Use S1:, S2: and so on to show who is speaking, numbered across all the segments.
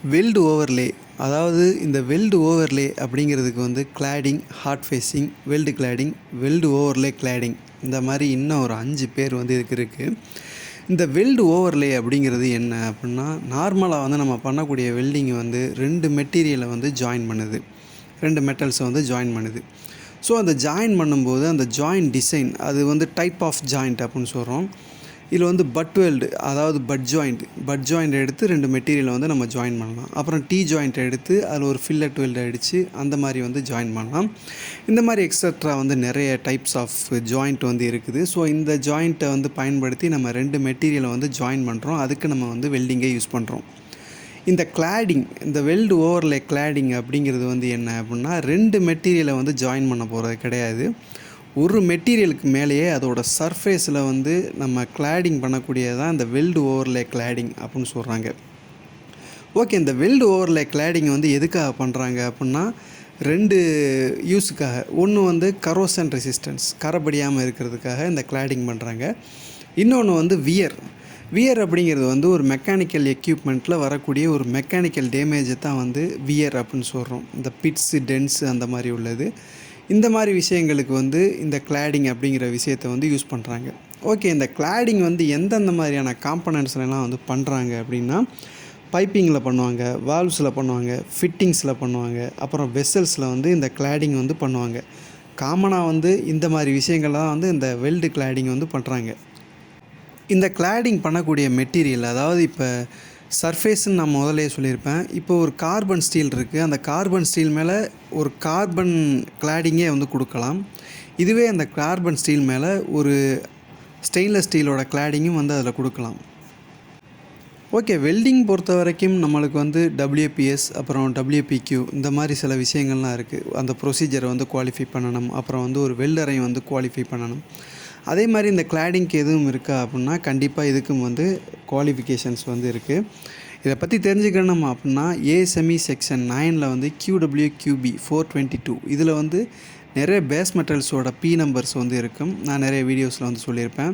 S1: Weld overlay, அதாவது இந்த weld overlay அப்படிங்கிறதுக்கு வந்து cladding, hot facing, weld cladding, weld overlay cladding, இந்த மாதிரி இன்னும் ஒரு 5 பேர் வந்து இதுக்கு இருக்குது. இந்த வெல்டு ஓவர்லே அப்படிங்கிறது என்ன அப்படின்னா, நார்மலாக வந்து நம்ம பண்ணக்கூடிய வெல்டிங் வந்து 2 மெட்டீரியலை வந்து ஜாயின் பண்ணுது, 2 மெட்டல்ஸை வந்து ஜாயின் பண்ணுது. ஸோ அந்த ஜாயின் பண்ணும்போது அந்த ஜாயிண்ட் டிசைன் அது வந்து டைப் ஆஃப் ஜாயிண்ட் அப்படின்னு சொல்கிறோம். இதில் வந்து பட் வெல்டு, அதாவது பட் ஜாயிண்ட் எடுத்து 2 மெட்டீரியலை வந்து நம்ம ஜாயின் பண்ணலாம். அப்புறம் டீ ஜாயிண்ட் எடுத்து அதில் ஒரு ஃபில்லட் வெல்டு அடித்து அந்த மாதிரி வந்து ஜாயின் பண்ணலாம். இந்த மாதிரி எக்ஸட்ரா வந்து நிறைய டைப்ஸ் ஆஃப் ஜாயிண்ட் வந்து இருக்குது. ஸோ இந்த ஜாயிண்ட்டை வந்து பயன்படுத்தி நம்ம 2 மெட்டீரியலை வந்து ஜாயின் பண்ணுறோம். அதுக்கு நம்ம வந்து வெல்டிங்கை யூஸ் பண்ணுறோம். இந்த கிளாடிங், இந்த வெல்டு ஓவர்லே கிளாடிங் அப்படிங்கிறது வந்து என்ன அப்படின்னா, 2 மெட்டீரியலை வந்து ஜாயின் பண்ண போகிறது கிடையாது. ஒரு மெட்டீரியலுக்கு மேலேயே அதோட சர்ஃபேஸில் வந்து நம்ம கிளாடிங் பண்ணக்கூடியதான் இந்த வெல்டு ஓவர்லே கிளாடிங் அப்படின்னு சொல்கிறாங்க. ஓகே, இந்த வெல்டு ஓவர்லே கிளாடிங் வந்து எதுக்காக பண்ணுறாங்க அப்படின்னா, 2 யூஸுக்காக. ஒன்று வந்து கரோசன் ரெசிஸ்டன்ஸ், கரைபடியாமல் இருக்கிறதுக்காக இந்த கிளாடிங் பண்ணுறாங்க. இன்னொன்று வந்து வியர் அப்படிங்கிறது வந்து ஒரு மெக்கானிக்கல் எக்யூப்மெண்ட்டில் வரக்கூடிய ஒரு மெக்கானிக்கல் டேமேஜை தான் வந்து வியர் அப்படின்னு சொல்கிறோம். இந்த பிட்ஸு, டென்ஸு அந்த மாதிரி உள்ளது. இந்த மாதிரி விஷயங்களுக்கு வந்து இந்த கிளாடிங் அப்படிங்கிற விஷயத்தை வந்து யூஸ் பண்ணுறாங்க. ஓகே, இந்த கிளாடிங் வந்து எந்தெந்த மாதிரியான காம்பனன்ட்ஸ்லாம் வந்து பண்ணுறாங்க அப்படின்னா, பைப்பிங்கில் பண்ணுவாங்க, வால்வ்ஸில் பண்ணுவாங்க, ஃபிட்டிங்ஸில் பண்ணுவாங்க, அப்புறம் வெசல்ஸில் வந்து இந்த கிளாடிங் வந்து பண்ணுவாங்க. காமனாக வந்து இந்த மாதிரி விஷயங்கள்லாம் வந்து இந்த வெல்டு கிளாடிங் வந்து பண்ணுறாங்க. இந்த கிளாடிங் பண்ணக்கூடிய மெட்டீரியல், அதாவது இப்போ சர்ஃபேஸ்ன்னு நான் முதலே சொல்லியிருப்பேன். இப்போ ஒரு கார்பன் ஸ்டீல் இருக்குது. அந்த கார்பன் ஸ்டீல் மேலே ஒரு கார்பன் கிளாடிங்கே வந்து கொடுக்கலாம். இதுவே அந்த கார்பன் ஸ்டீல் மேலே ஒரு ஸ்டெயின்லெஸ் ஸ்டீலோட கிளாடிங்கும் வந்து அதில் கொடுக்கலாம். ஓகே, வெல்டிங் பொறுத்த வரைக்கும் நம்மளுக்கு வந்து WPS, அப்புறம் WPQ, இந்த மாதிரி சில விஷயங்கள்லாம் இருக்குது. அந்த ப்ரொசீஜரை வந்து குவாலிஃபை பண்ணணும். அப்புறம் வந்து ஒரு வெல்டரையும் வந்து குவாலிஃபை பண்ணணும். அதே மாதிரி இந்த கிளாடிங்க்கு எதுவும் இருக்கா அப்படின்னா, கண்டிப்பாக இதுக்கும் வந்து குவாலிஃபிகேஷன்ஸ் வந்து இருக்குது. இதை பற்றி தெரிஞ்சுக்கணும் அப்படின்னா, ASME செக்ஷன் 9ல் வந்து QWQB 422 இதில் வந்து நிறைய பேஸ் மெட்டல்ஸோட P நம்பர்ஸ் வந்து இருக்கும். நான் நிறைய வீடியோஸில் வந்து சொல்லியிருப்பேன்.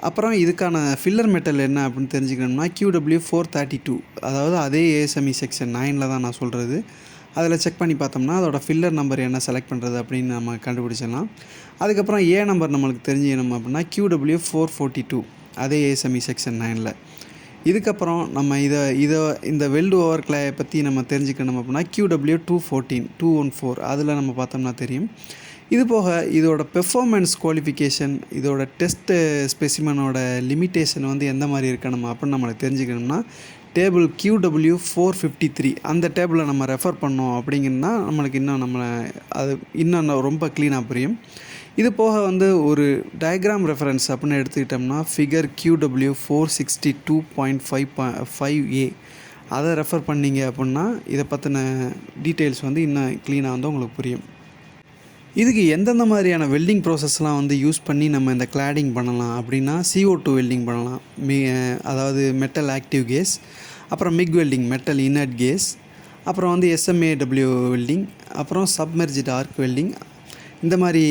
S1: அப்புறம் இதுக்கான ஃபில்லர் மெட்டல் என்ன அப்படின்னு தெரிஞ்சுக்கணும்னா QW 432, அதாவது அதே ASME செக்ஷன் 9ல் தான் நான் சொல்கிறது. அதில் செக் பண்ணி பார்த்தோம்னா அதோட ஃபில்லர் நம்பர் என்ன செலக்ட் பண்ணுறது அப்படின்னு நம்ம கண்டுபிடிச்சிடலாம். அதுக்கப்புறம் ஏ நம்பர் நம்மளுக்கு தெரிஞ்சுக்கணும் அப்படின்னா QW 442, அதே ASME செக்ஷன் 9ல். இதுக்கப்புறம் நம்ம இந்த வெல்டு ஓவர் கிளாயை பற்றி நம்ம தெரிஞ்சுக்கணும் அப்படின்னா QW 214 அதில் நம்ம பார்த்தோம்னா தெரியும். இது போக இதோட பெர்ஃபார்மன்ஸ் குவாலிஃபிகேஷன், இதோட டெஸ்ட்டு ஸ்பெசிமனோட லிமிட்டேஷன் வந்து எந்த மாதிரி இருக்கணும் அப்படின்னு நம்மளுக்கு தெரிஞ்சுக்கணும்னா, டேபிள் QW 453 அந்த டேபிளை நம்ம ரெஃபர் பண்ணோம் அப்படிங்கன்னா நம்மளுக்கு இன்னும் ரொம்ப க்ளீனாக புரியும். இது போக வந்து ஒரு டயக்ராம் ரெஃபரன்ஸ் அப்படின்னு எடுத்துக்கிட்டோம்னா, ஃபிகர் QW 462.5A அதை ரெஃபர் பண்ணிங்க அப்படின்னா இதை பற்றின டீட்டெயில்ஸ் வந்து இன்னும் க்ளீனாக வந்து உங்களுக்கு புரியும். இதுக்கு எந்தெந்த மாதிரியான வெல்டிங் ப்ராசஸ்லாம் வந்து யூஸ் பண்ணி நம்ம இந்த கிளாடிங் பண்ணலாம் அப்படின்னா, CO2 வெல்டிங் பண்ணலாம், அதாவது மெட்டல் ஆக்டிவ் கேஸ், அப்புறம் மிக் வெல்டிங், மெட்டல் இனர்ட் கேஸ், அப்புறம் வந்து SMAW வெல்டிங், அப்புறம் சப்மெர்ஜ்டு ஆர்க் வெல்டிங், இந்த மாதிரி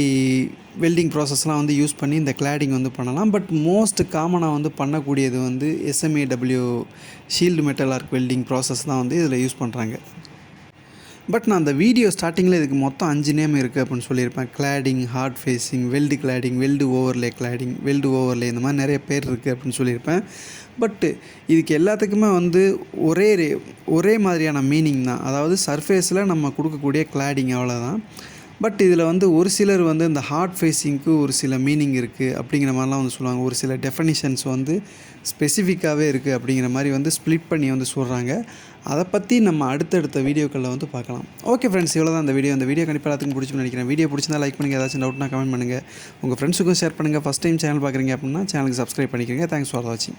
S1: வெல்டிங் ப்ராசஸ்லாம் வந்து யூஸ் பண்ணி இந்த கிளாடிங் வந்து பண்ணலாம். பட் மோஸ்ட் காமனாக வந்து பண்ணக்கூடியது வந்து SMAW shield metal arc welding process தான் வந்து இதில் யூஸ் பண்ணுறாங்க. பட் நான் அந்த வீடியோ ஸ்டார்டிங்கில் இதுக்கு மொத்தம் 5 நேம் இருக்குது அப்படின்னு சொல்லியிருப்பேன். Cladding, hard facing, weld cladding, weld overlay cladding, weld overlay, இந்த மாதிரி நிறைய பேர் இருக்குது அப்படின்னு சொல்லியிருப்பேன். பட்டு இதுக்கு எல்லாத்துக்குமே வந்து ஒரே மாதிரியான மீனிங் தான். அதாவது சர்ஃபேஸில் நம்ம கொடுக்கக்கூடிய கிளாடிங், அவ்வளோதான். பட் இதில் வந்து ஒரு சிலர் வந்து இந்த ஹார்ட் ஃபேஸிங்க்கு ஒரு சில மீனிங் இருக்குது அப்படிங்கிற மாதிரிலாம் வந்து சொல்லுவாங்க. ஒரு சில டெஃபனிஷன்ஸ் வந்து ஸ்பெசிஃபிக்காகவே இருக்குது அப்படிங்கிற மாதிரி வந்து ஸ்ப்ளிட் பண்ணி வந்து சொல்கிறாங்க. அதை பற்றி நம்ம அடுத்தடுத்த வீடியோக்களில் வந்து பார்க்கலாம். ஓகே ஃப்ரெண்ட்ஸ், இவ்வளோ தான் இந்த வீடியோ கண்டிப்பாக எல்லாத்துக்கும் பிடிச்சுன்னு நினைக்கிறேன். வீடியோ பிடிச்சிருந்தா லைக் பண்ணுங்கள், ஏதாச்சும் டவுட்னா கமெண்ட் பண்ணுங்கள், உங்கள் ஃப்ரெண்ட்ஸுக்கும் ஷேர் பண்ணுங்கள். ஃபஸ்ட் டைம் சேனல் பார்க்குறீங்க அப்படின்னா சேனலுக்கு சப்ஸ்கிரைப் பண்ணிக்கிறீங்க. தேங்க்ஸ் ஃபார் வாட்சிங்.